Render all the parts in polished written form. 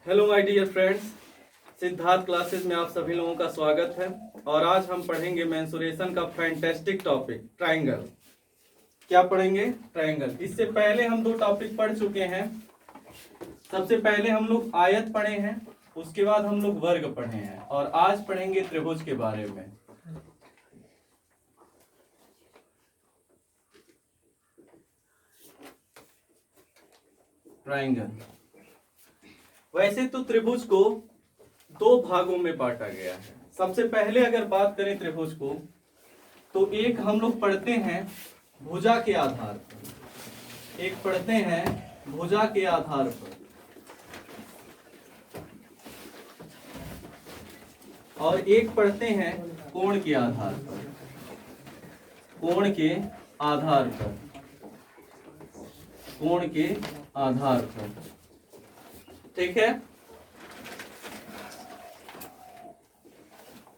Hello my dear friends, Siddharth classes में आप सभी लोगों का स्वागत है। और आज हम पढ़ेंगे मेंसुरेशन का फैंटास्टिक टॉपिक ट्रायंगल। क्या पढ़ेंगे? ट्रायंगल। इससे पहले हम दो टॉपिक पढ़ चुके हैं। सबसे पहले हम लोग आयत पढ़े हैं, उसके बाद हम लोग वर्ग पढ़े हैं, और आज पढ़ेंगे त्रिभुज के बारे में। ट्रायंगल। वैसे तो त्रिभुज को दो भागों में बांटा गया है। सबसे पहले अगर बात करें त्रिभुज को, तो एक हम लोग पढ़ते हैं भुजा के आधार पर, एक पढ़ते हैं भुजा के आधार पर, और एक पढ़ते हैं कोण के आधार पर। कोण के आधार पर, कोण के आधार पर, ठीक है।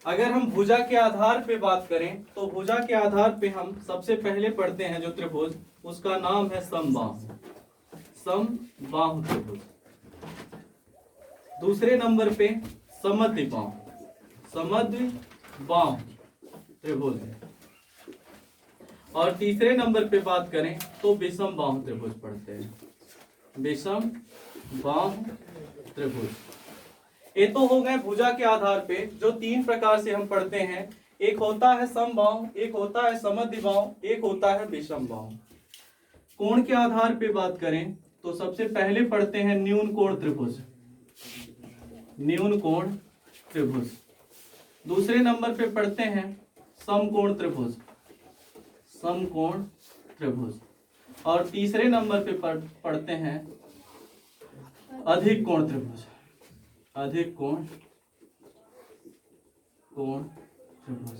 अगर हम भुजा के आधार पे बात करें तो भुजा के आधार पे हम सबसे पहले पढ़ते हैं जो त्रिभुज, उसका नाम है समबाहु। समबाहु त्रिभुज। दूसरे नंबर पे समद्विबाहु, समद्विबाहु त्रिभुज है। और तीसरे नंबर पे बात करें तो विषमबाहु त्रिभुज पढ़ते हैं, विषमबाहु त्रिभुज। ये तो हो गए भुजा के आधार पे जो तीन प्रकार से हम पढ़ते हैं। एक होता है समबाहु, एक होता है समद्विबाहु, एक होता है विषमबाहु। कोण के आधार पे बात करें तो सबसे पहले पढ़ते हैं न्यून कोण त्रिभुज, न्यून कोण त्रिभुज। दूसरे नंबर पे पढ़ते हैं समकोण त्रिभुज, समकोण त्रिभुज। और तीसरे नंबर पे पढ़ते हैं अधिक कोण त्रिभुज, अधिक कोण त्रिभुज।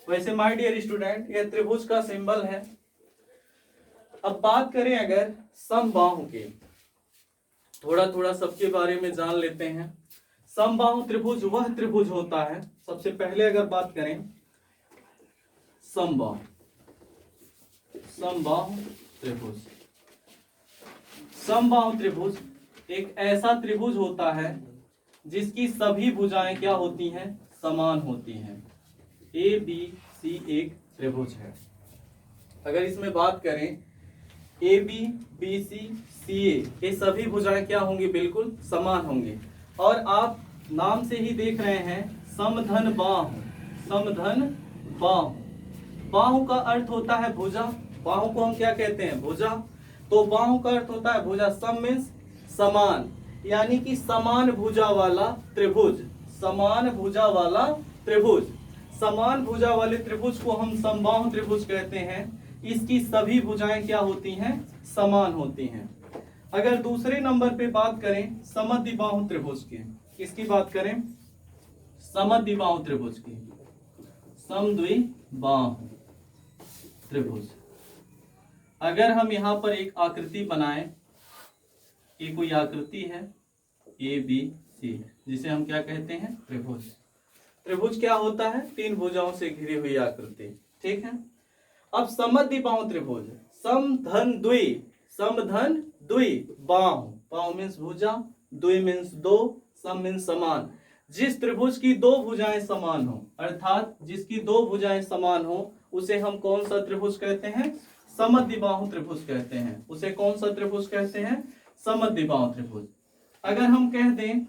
वैसे माय डियर स्टूडेंट, यह त्रिभुज का सिंबल है। अब बात करें अगर समबाहु के, थोड़ा थोड़ा सबके बारे में जान लेते हैं। समबाहु त्रिभुज वह त्रिभुज होता है, सबसे पहले अगर बात करें समबाहु, समबाहु त्रिभुज। समबाहु त्रिभुज एक ऐसा त्रिभुज होता है जिसकी सभी भुजाएं क्या होती हैं? समान होती हैं। ए बी सी एक त्रिभुज है। अगर इसमें बात करें ए बी बी सी सी ए, ये सभी भुजाएं क्या होंगी? बिल्कुल समान होंगी। और आप नाम से ही देख रहे हैं समधन बाहु, समधन बाहु। बाहु का अर्थ होता है भुजा। बाहु को हम क्या कहते हैं? भुजा। तो बाहु का अर्थ होता है भुजा। सम मीन्स समान, यानी कि समान भुजा वाला त्रिभुज, समान भुजा वाला त्रिभुज। समान भुजा वाले त्रिभुज को हम समबाहु त्रिभुज कहते हैं। इसकी सभी भुजाएं क्या होती हैं? समान होती हैं। अगर दूसरे नंबर पे बात करें समद्विबाहु त्रिभुज की, किसकी बात करें? समद्विबाहु त्रिभुज की, समद्विबाहु त्रिभुज। अगर हम यहां पर एक आकृति बनाएं, ये कोई आकृति है ए बी सी, जिसे हम क्या कहते हैं? त्रिभुज। त्रिभुज क्या होता है? तीन भुजाओं से घिरी हुई आकृति, ठीक है। अब समद्विबाहु त्रिभुज, समधन द्वि, समधन द्वि बाहु, बाहु मीन्स भुजा, द्वि मीन्स दो, सम मीन्स समान। जिस त्रिभुज की दो भुजाएं समान हो, अर्थात जिसकी दो भुजाएं समान हो, उसे हम कौन सा त्रिभुज कहते हैं? समद्विबाहु त्रिभुज कहते हैं। उसे कौन सा त्रिभुज कहते हैं? समद्विबाहु त्रिभुज। अगर हम कह दें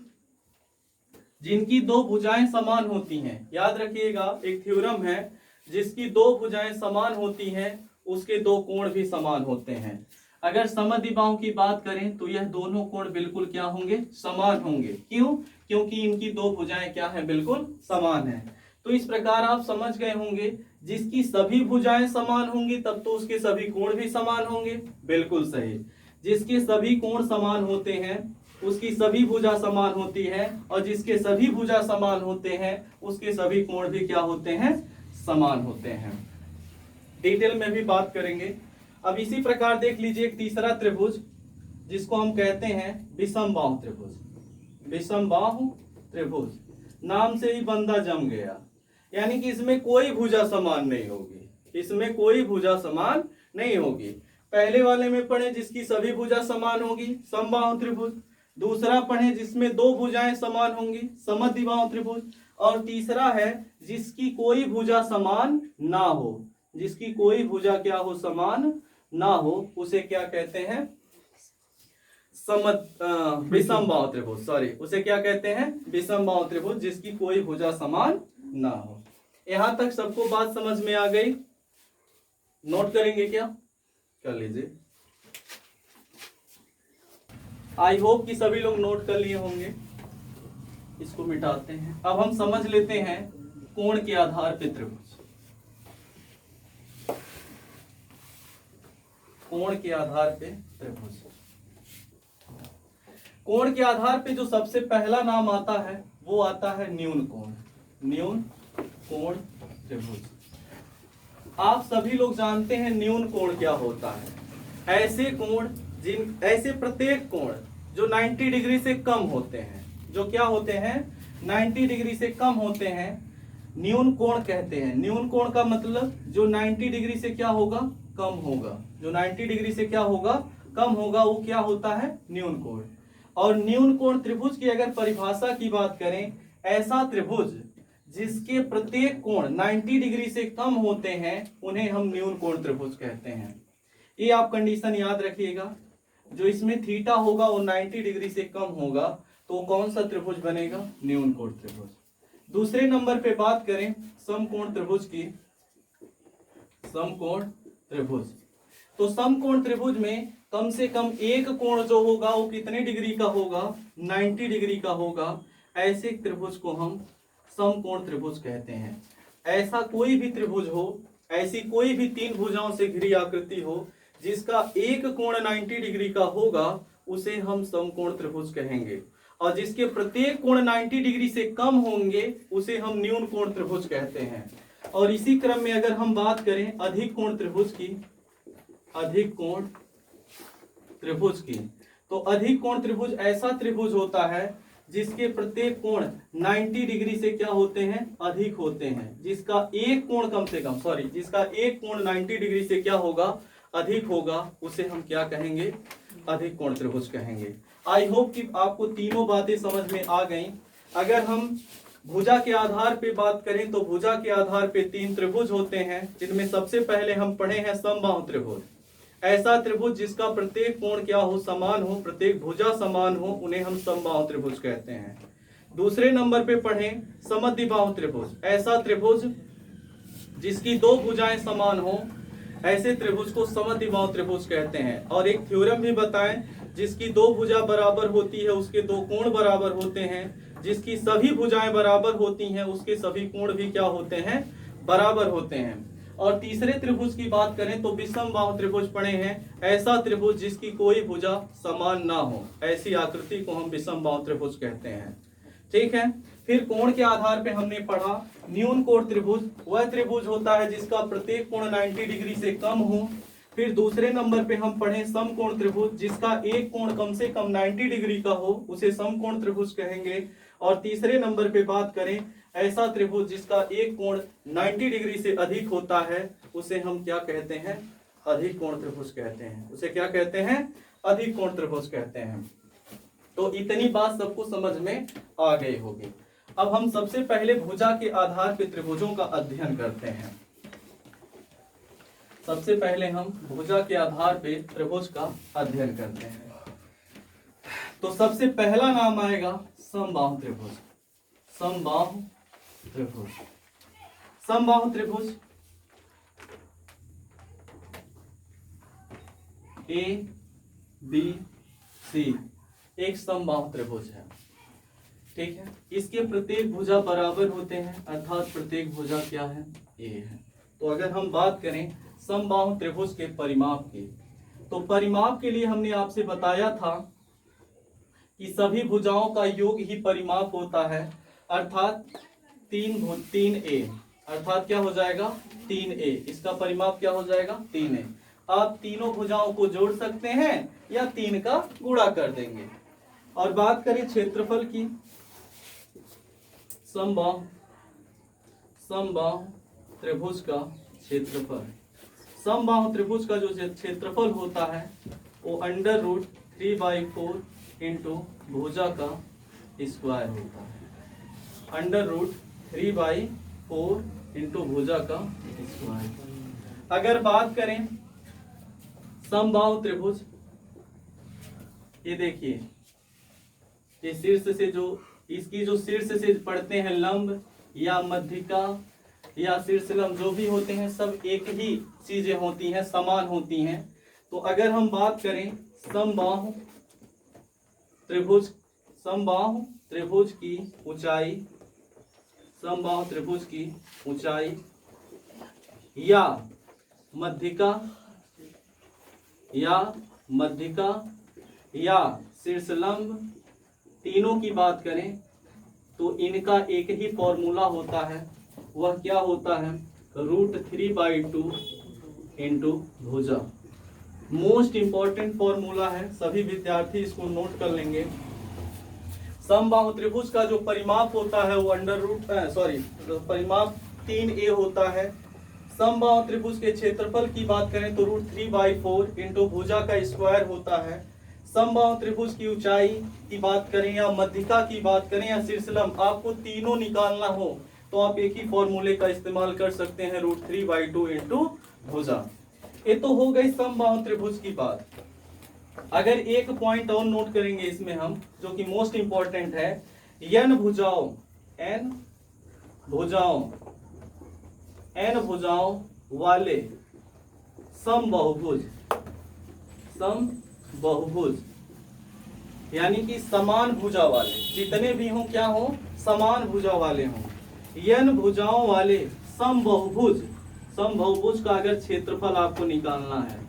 जिनकी दो भुजाएं समान होती हैं, याद रखिएगा एक थ्योरम है, जिसकी दो भुजाएं समान होती हैं उसके दो कोण भी समान होते हैं। अगर समद्विबाहु की बात करें तो यह दोनों कोण बिल्कुल क्या होंगे? समान होंगे। क्यों? क्योंकि इनकी दो भुजाएं क्या है? बिल्कुल समान है। तो इस प्रकार आप समझ गए होंगे, जिसकी सभी भुजाएं समान होंगी तब तो उसके सभी कोण भी समान होंगे। बिल्कुल सही। जिसके सभी कोण समान होते हैं उसकी सभी भुजा समान होती है, और जिसके सभी भुजा समान होते हैं उसके सभी कोण भी क्या होते हैं? समान होते हैं। डिटेल में भी बात करेंगे। अब इसी प्रकार देख लीजिए एक तीसरा त्रिभुज, जिसको हम कहते हैं विषमबाहु त्रिभुज। विषमबाहु त्रिभुज, नाम से ही बंदा जम गया, यानी कि इसमें कोई भुजा समान नहीं होगी, इसमें कोई भुजा समान नहीं होगी। पहले वाले में पढ़े जिसकी सभी भुजा समान होगी, समबाहु त्रिभुज। दूसरा पढ़े जिसमें दो भुजाएं समान होंगी, समद्विबाहु त्रिभुज। और तीसरा है जिसकी कोई भुजा समान ना हो, जिसकी कोई भुजा क्या हो, समान ना हो, उसे क्या कहते हैं, विषमबाहु त्रिभुज। सॉरी, उसे क्या कहते हैं, विषमबाहु त्रिभुज, जिसकी कोई भुजा समान ना हो। यहां तक सबको बात समझ में आ गई? नोट करेंगे क्या? कर लीजिए। आई होप कि सभी लोग नोट कर लिए होंगे। इसको मिटाते हैं। अब हम समझ लेते हैं कोण के आधार पे त्रिभुज। कोण के आधार पे त्रिभुज। कोण के आधार पे जो सबसे पहला नाम आता है वो आता है न्यून कोण। न्यून कोण त्रिभुज। आप सभी लोग जानते हैं न्यून कोण क्या होता है। ऐसे कोण ऐसे प्रत्येक कोण जो 90 डिग्री से कम होते हैं, जो क्या होते हैं, 90 डिग्री से कम होते हैं, न्यून कोण कहते हैं। न्यून कोण का मतलब जो 90 डिग्री से क्या होगा, कम होगा। जो 90 डिग्री से क्या होगा, कम होगा, वो क्या होता है, न्यून कोण। और न्यून कोण त्रिभुज की अगर परिभाषा की बात करें, ऐसा त्रिभुज जिसके प्रत्येक कोण 90 डिग्री से कम होते हैं उन्हें हम न्यून कोण त्रिभुज कहते हैं। ये आप कंडीशन याद रखिएगा। जो इसमें थीटा होगा वो 90 डिग्री से कम होगा, तो कौन सा त्रिभुज बनेगा, न्यून कोण त्रिभुज। दूसरे नंबर पे बात करें समकोण त्रिभुज की। समकोण त्रिभुज, तो समकोण त्रिभुज में कम से कम एक कोण जो होगा वो कितने डिग्री का होगा, 90 डिग्री का होगा। ऐसे त्रिभुज को हम समकोण त्रिभुज कहते हैं। ऐसा कोई भी त्रिभुज हो, ऐसी कोई भी तीन भुजाओं से घिरी आकृति हो जिसका एक कोण 90 डिग्री का होगा, उसे हम समकोण त्रिभुज कहेंगे। और जिसके प्रत्येक कोण 90 डिग्री से कम होंगे उसे हम न्यून कोण त्रिभुज कहते हैं। और इसी क्रम में अगर हम बात करें अधिक कोण त्रिभुज की, अधिक कोण त्रिभुज की, तो अधिक कोण त्रिभुज ऐसा त्रिभुज होता है जिसके प्रत्येक कोण 90 डिग्री से क्या होते हैं, अधिक होते हैं। जिसका एक कोण कम से कम, सॉरी, जिसका एक कोण 90 डिग्री से क्या होगा, अधिक होगा, उसे हम क्या कहेंगे, अधिक कोण त्रिभुज कहेंगे। आई होप कि आपको तीनों बातें समझ में आ गई। अगर हम भुजा के आधार पे बात करें तो भुजा के आधार पे तीन त्रिभुज होते हैं, जिनमें सबसे पहले हम पढ़े हैं समबाहु त्रिभुज। ऐसा त्रिभुज जिसका प्रत्येक कोण क्या हो, समान हो, प्रत्येक भुजा समान हो, उन्हें हम समबाहु त्रिभुज कहते हैं। दूसरे नंबर पे पढ़ें समद्विबाहु त्रिभुज। ऐसा त्रिभुज जिसकी दो भुजाएं समान हो, ऐसे त्रिभुज को समद्विबाहु त्रिभुज कहते हैं। और एक थ्योरम भी बताएं, जिसकी दो भुजा बराबर होती है उसके दो कोण बराबर होते हैं। जिसकी सभी भुजाएं बराबर होती हैं उसके सभी कोण भी क्या होते हैं, बराबर होते हैं। और तीसरे त्रिभुज की बात करें तो विषमबाहु त्रिभुज पढ़े हैं। ऐसा त्रिभुज जिसकी कोई भुजा समान ना हो, ऐसी आकृति को हम विषमबाहु त्रिभुज कहते हैं। ठीक है। फिर कोण के आधार पे हमने पढ़ा न्यून कोण त्रिभुज। वह त्रिभुज होता है जिसका प्रत्येक कोण 90 डिग्री से कम हो। फिर दूसरे नंबर पे हम पढ़े समकोण त्रिभुज, जिसका एक कोण कम से कम 90 डिग्री का हो, उसे समकोण त्रिभुज कहेंगे। और तीसरे नंबर पे बात करें ऐसा त्रिभुज जिसका एक कोण 90 डिग्री से अधिक होता है, उसे हम क्या कहते हैं, अधिक कोण त्रिभुज कहते हैं। उसे क्या कहते हैं, अधिक कोण त्रिभुज कहते हैं। तो इतनी बात सबको समझ में आ गई होगी। अब हम सबसे पहले भुजा के आधार पे त्रिभुजों का अध्ययन करते हैं। सबसे पहले हम भुजा के आधार पे त्रिभुज का अध्ययन करते हैं। तो सबसे पहला नाम आएगा समबाहु त्रिभुज। समबाहु त्रिभुज। समबाहु त्रिभुज ए बी सी एक समबाहु त्रिभुज है। ठीक है। इसके प्रत्येक भुजा बराबर होते हैं, अर्थात प्रत्येक भुजा क्या है, ए है। तो अगर हम बात करें समबाहु त्रिभुज के परिमाप की, तो परिमाप के लिए हमने आपसे बताया था कि सभी भुजाओं का योग ही परिमाप होता है, अर्थात 3a, अर्थात क्या हो जाएगा, 3a। इसका परिमाप क्या हो जाएगा, 3a। आप तीनों भुजाओं को जोड़ सकते हैं या 3 का गुणा कर देंगे। और बात करें क्षेत्रफल की, समबाहु त्रिभुज का क्षेत्रफल। समबाहु त्रिभुज का जो क्षेत्रफल होता है वो √3/4 इंटू भुजा का स्क्वायर होता है। √3/4 इंटू भुजा का स्क्वायर। अगर बात करें समबाहु त्रिभुज, ये देखिए, ये शीर्ष से जो इसकी जो शीर्ष से पढ़ते हैं लंब या मध्यिका या शीर्ष लंब जो भी होते हैं सब एक ही चीजें होती हैं, समान होती हैं। तो अगर हम बात करें समबाहु त्रिभुज की ऊंचाई, समबाहु त्रिभुज की ऊंचाई या मध्यिका या शीर्ष लंब, तीनों की बात करें तो इनका एक ही फॉर्मूला होता है। वह क्या होता है? √3/2 इंटू भुजा। मोस्ट इंपॉर्टेंट फॉर्मूला है, सभी विद्यार्थी इसको नोट कर लेंगे। समबाहु त्रिभुज का जो परिमाप होता है वो परिमाप 3a होता है। समबाहु त्रिभुज के क्षेत्रफल की बात करें तो √3/4 इंटू भुजा का स्क्वायर होता है। समबाहु त्रिभुज की ऊंचाई की बात करें या मध्यिका की बात करें या शीर्ष लंब, आपको तीनों निकालना हो तो आप एक ही फॉर्मूले का इस्तेमाल कर सकते हैं, √3/2 इंटू भुजा। ये तो हो गई समबाहु त्रिभुज की बात। अगर एक पॉइंट और नोट करेंगे इसमें हम, जो कि मोस्ट इंपॉर्टेंट है, n भुजाओं वाले समबाहुभुज, यानी कि समान भुजा वाले, जितने भी हों क्या हो, समान भुजा वाले हों। n भुजाओं वाले समबाहुभुज का अगर क्षेत्रफल आपको निकालना है,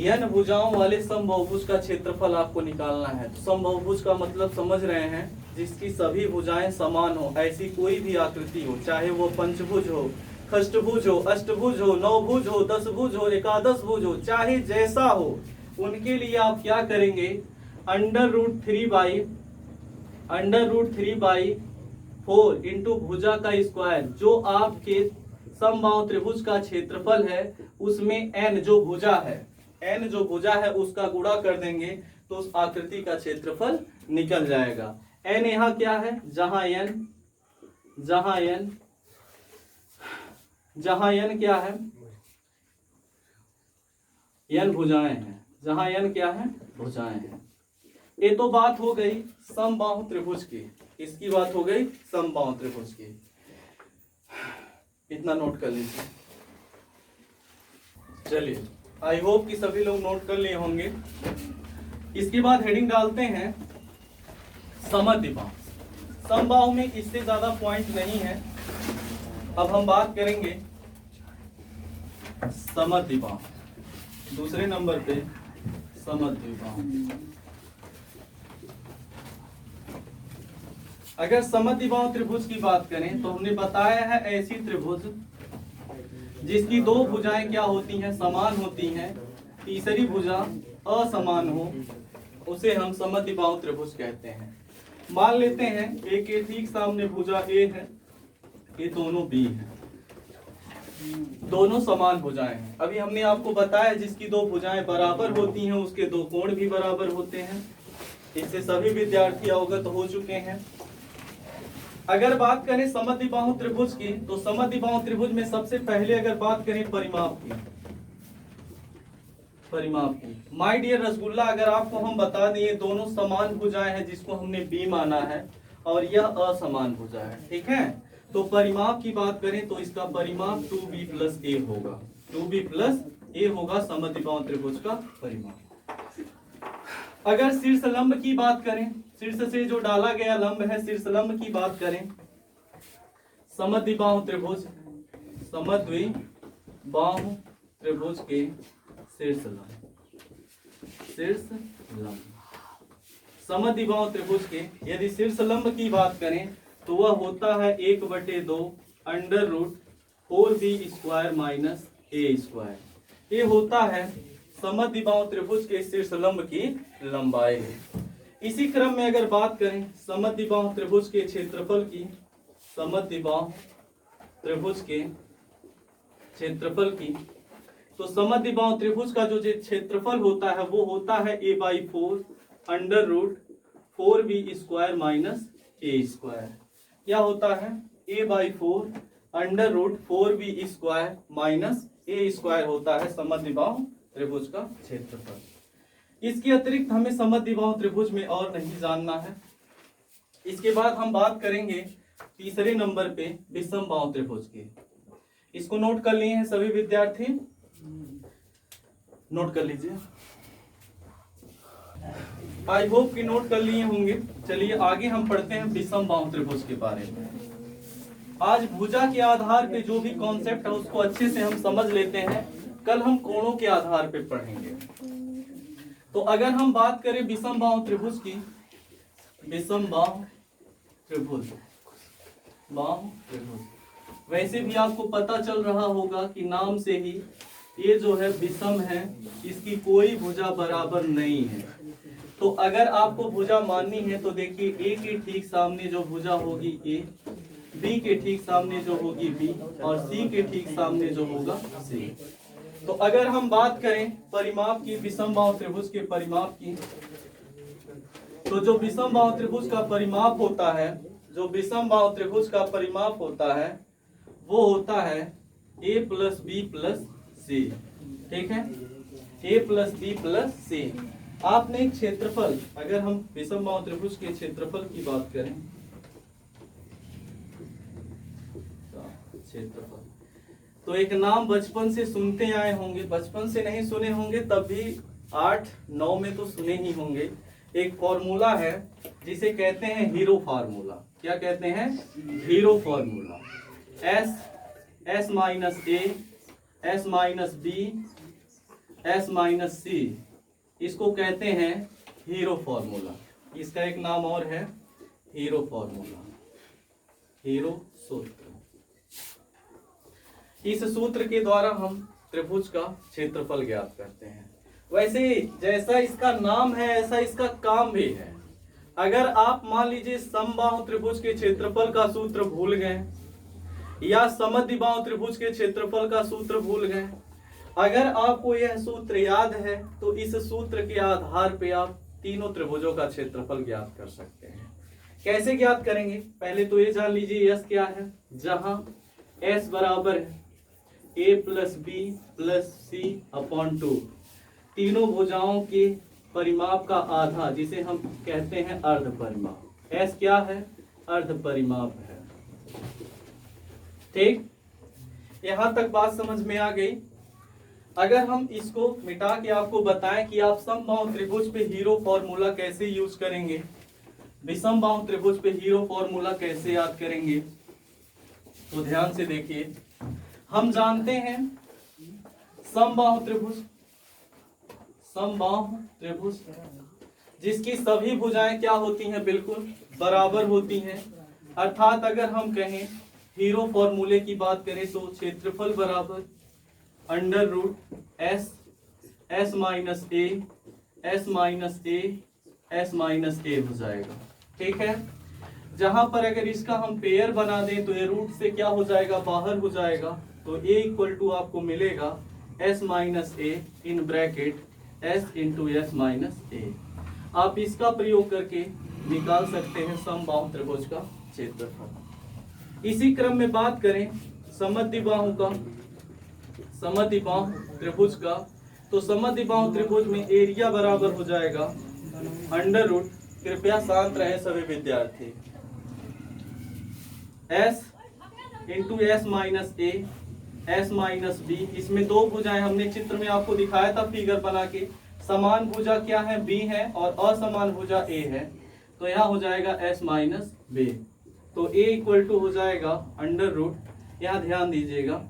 n भुजाओं वाले समबाहुभुज का क्षेत्रफल आपको निकालना है। तो समबाहुभुज का मतलब समझ रहे हैं, जिसकी सभी भुजाएं समान हो, ऐसी कोई भी आकृति हो, चाहे वो पंचभुज हो, षष्ठभुज हो, अष्टभुज हो, नवभुज हो, दशभुज हो, एकादश भुज हो, चाहे जैसा हो, उनके लिए आप क्या करेंगे, √3/4 इंटू भुजा का स्क्वायर, जो आपके समबाहु त्रिभुज का क्षेत्रफल है उसमें n जो भुजा है उसका गुणा कर देंगे तो उस आकृति का क्षेत्रफल निकल जाएगा। n यहाँ क्या है, जहां n क्या है, n भुजाएं हैं, जहां n क्या है, भुजाएं हैं। ये तो बात हो गई समबाहु त्रिभुज की, इसकी बात हो गई समबाहु त्रिभुज की। इतना नोट कर लीजिए। चलिए, आई होप कि सभी लोग नोट कर लिए होंगे। इसके बाद हेडिंग डालते हैं समद्विबाहु। समबाहु में इससे ज्यादा पॉइंट नहीं है। अब हम बात करेंगे समद्विबाहु, दूसरे नंबर पे समद्विबाहु। अगर समद्विबाहु त्रिभुज की बात करें तो हमने बताया है ऐसी त्रिभुज जिसकी दो भुजाएं क्या होती हैं, समान होती हैं, तीसरी भुजा असमान हो, उसे हम समद्विबाहु त्रिभुज कहते हैं। मान लेते हैं ए के ठीक सामने भुजा ए है, ये दोनों बी है, दोनों समान भुजाएं हैं। अभी हमने आपको बताया जिसकी दो भुजाएं बराबर होती हैं उसके दो कोण भी बराबर होते हैं। इससे सभी विद्यार्थी अवगत हो चुके हैं। अगर बात करें समद्विबाहु त्रिभुज की, तो समद्विबाहु त्रिभुज में सबसे पहले अगर बात करें परिमाप की, माय डियर रसगुल्ला, अगर आपको हम बता दें ये दोनों समान भुजाएं हैं जिसको हमने बी माना है और यह असमान भुजा है, ठीक है। तो परिमाप की बात करें तो इसका परिमाप 2b+a होगा, 2b+a होगा समद्विबाहु त्रिभुज का परिमाप। अगर शीर्ष लंब की बात करें, शीर्ष से जो डाला गया लंब है, शीर्ष लंब की बात करें, समद्विबाहु त्रिभुज के शीर्ष लंब, समद्विबाहु त्रिभुज के यदि शीर्ष लंब की बात करें तो वह होता है 1/2 √4b² - a²। ये होता है समद्विबाहु त्रिभुज के शीर्ष लंब की लंबाई है। इसी क्रम में अगर बात करें समद्विबाहु त्रिभुज के क्षेत्रफल की, समद्विबाहु त्रिभुज के क्षेत्रफल की, तो समद्विबाहु त्रिभुज का जो क्षेत्रफल होता है वो होता है a/4 under root 4b² minus a²। क्या होता है? a/4 under root 4b² minus a² होता है समद्विबाहु त्रिभुज का क्षेत्रफल। इसके अतिरिक्त हमें समद्विबाहु त्रिभुज में और नहीं जानना है। इसके बाद हम बात करेंगे तीसरे नंबर पे विषमबाहु त्रिभुज की। इसको नोट कर लिए हैं सभी विद्यार्थी? नोट कर लीजिए। आई होप कि नोट कर लिए होंगे। चलिए आगे हम पढ़ते हैं विषमबाहु त्रिभुज के बारे में। आज भुजा के आधार पे जो भी कॉन्सेप्ट है उसको अच्छे से हम समझ लेते हैं, कल हम कोणों के आधार पे पढ़ेंगे। तो अगर हम बात करें विषमबाहु त्रिभुज की, विषमबाहु त्रिभुज, बाहु त्रिभुज, वैसे भी आपको पता चल रहा होगा कि नाम से ही ये जो है विषम है, इसकी कोई भुजा बराबर नहीं है। तो अगर आपको भुजा माननी है तो देखिए ए के ठीक सामने जो भुजा होगी ए, बी के ठीक सामने जो होगी बी, और सी के ठीक सामने जो होगा सी। तो अगर हम बात करें परिमाप की, विषमबाहु त्रिभुज के परिमाप की, तो जो विषमबाहु त्रिभुज का परिमाप होता है, जो विषमबाहु त्रिभुज का परिमाप होता है वो होता है a + b + c। ठीक है, a + b + c। आपने एक क्षेत्रफल, अगर हम विषमबाहु त्रिभुज के क्षेत्रफल की बात करें, क्षेत्रफल, तो एक नाम बचपन से सुनते आए होंगे, बचपन से नहीं सुने होंगे तब भी 8-9 में तो सुने ही होंगे। एक फॉर्मूला है जिसे कहते हैं हीरो फार्मूला। क्या कहते हैं? Hero formula. S - a, S - b, S - c, इसको कहते हैं हीरो फार्मूला। इसका एक नाम और है हीरो फार्मूला, हीरो सूत्र। इस सूत्र के द्वारा हम त्रिभुज का क्षेत्रफल ज्ञात करते हैं। वैसे जैसा इसका नाम है ऐसा इसका काम भी है। अगर आप मान लीजिए समबाहु त्रिभुज के क्षेत्रफल का सूत्र भूल गए या समद्विबाहु त्रिभुज के क्षेत्रफल का सूत्र भूल गए, अगर आपको यह सूत्र याद है तो इस सूत्र के आधार पे आप तीनों त्रिभुजों का क्षेत्रफल ज्ञात कर सकते हैं। कैसे ज्ञात करेंगे? पहले तो ये जान लीजिए यस क्या है। जहां S बराबर है a + b + c/2, तीनों भुजाओं के परिमाप का आधा, जिसे हम कहते हैं अर्ध परिमाप। S क्या है? अर्ध परिमाप है। ठीक, यहां तक बात समझ में आ गई। अगर हम इसको मिटा के आपको बताएं कि आप समबाहु त्रिभुज पे हीरो फॉर्मूला कैसे यूज करेंगे, विषमबाहु त्रिभुज पे हीरो फॉर्मूला कैसे याद करेंगे, तो ध्यान से देखिए। हम जानते हैं समबाहु त्रिभुज, समबाहु त्रिभुज जिसकी सभी भुजाएं क्या होती हैं? बिल्कुल बराबर होती हैं। अर्थात अगर हम कहें हीरो फॉर्मूले की बात करें तो क्षेत्रफल बराबर under root S - a, S - a हो जाएगा। ठीक है, जहां पर अगर इसका हम पेयर बना दें तो ये रूट से क्या हो जाएगा? बाहर हो जाएगा। तो a = आपको मिलेगा S - a in bracket S × S - a। आप इसका प्रयोग करके निकाल सकते हैं समबाहु त्रिभुज का क्षेत्रफल। इसी क्रम में बात करें समद्विबाहु का, समद्विबाहु त्रिभुज का, तो समद्विबाहु त्रिभुज में एरिया बराबर हो जाएगा अंडर रूट, कृपया शांत रहे सभी विद्यार्थी, S × S - a, S - b। इसमें दो भुजाएं हमने चित्र में आपको दिखाया था फिगर बना के। समान भुजा क्या है? B है, और असमान भुजा A है। तो यहाँ हो जाएगा S - b। तो A = हो जाएगा अंडर रूट, यहाँ ध्यान दीजिएगा,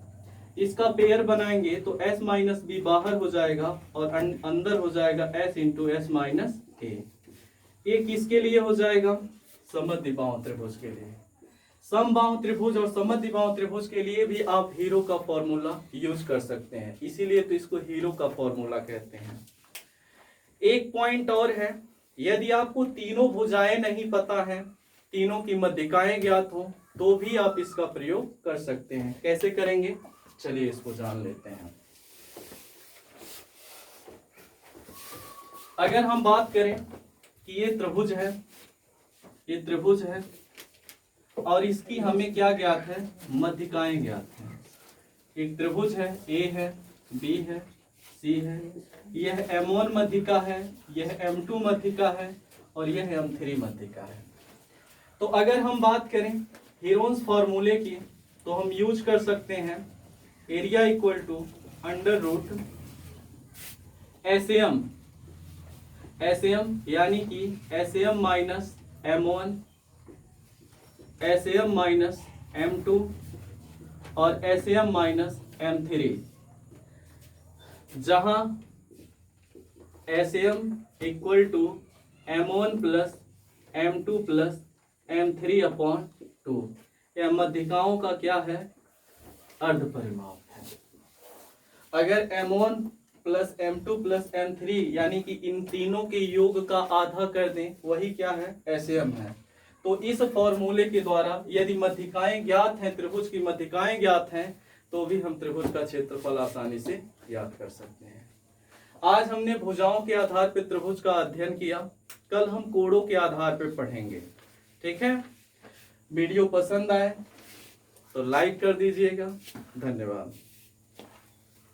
इसका पेयर बनाएंगे तो S - b बाहर हो जाएगा और अंदर हो जाएगा S × S - a। ये किसके लिए हो जाएगा? समद्विबाहु त्रिभुज के लिए। समबाहु त्रिभुज और समद्विबाहु त्रिभुज के लिए भी आप हीरो का फॉर्मूला यूज कर सकते हैं, इसीलिए तो इसको हीरो का फॉर्मूला कहते हैं। एक पॉइंट और है, यदि आपको तीनों भुजाएं नहीं पता है, तीनों की मध्यिकाएं ज्ञात हो, तो भी आप इसका प्रयोग कर सकते हैं। कैसे करेंगे? चलिए इसको जान लेते हैं। अगर हम बात करें कि ये त्रिभुज है, ये त्रिभुज है और इसकी हमें क्या ज्ञात है, मध्यिकाएं ज्ञात हैं। एक त्रिभुज है, ए है, बी है, सी है, यह M1 मध्यिका है, यह M2 मध्यिका है और यह M3 मध्यिका है। तो अगर हम बात करें हीरोन्स फॉर्मूले की तो हम यूज कर सकते हैं area equal to under root SM, यानी कि SM minus M1, SM minus M2 और एसएम माइनस M3, जहां SM equal to M1 plus M2 plus M3 upon 2। यह मध्यिकाओं का क्या है, अर्ध परिमाप है। अगर M1 plus M2 plus M3 यानी कि इन तीनों के योग का आधा कर दें, वही क्या है, एसएम है। तो इस फॉर्मूले के द्वारा यदि मध्यिकाएं ज्ञात हैं, त्रिभुज की मध्यिकाएं ज्ञात हैं, तो भी हम त्रिभुज का क्षेत्रफल आसानी से याद कर सकते हैं। आज हमने भुजाओं के आधार पर त्रिभुज का अध्ययन किया, कल हम कोणों के आधार पर पढ़ेंगे। ठीक है, वीडियो पसंद आए तो लाइक कर दीजिएगा। धन्यवाद।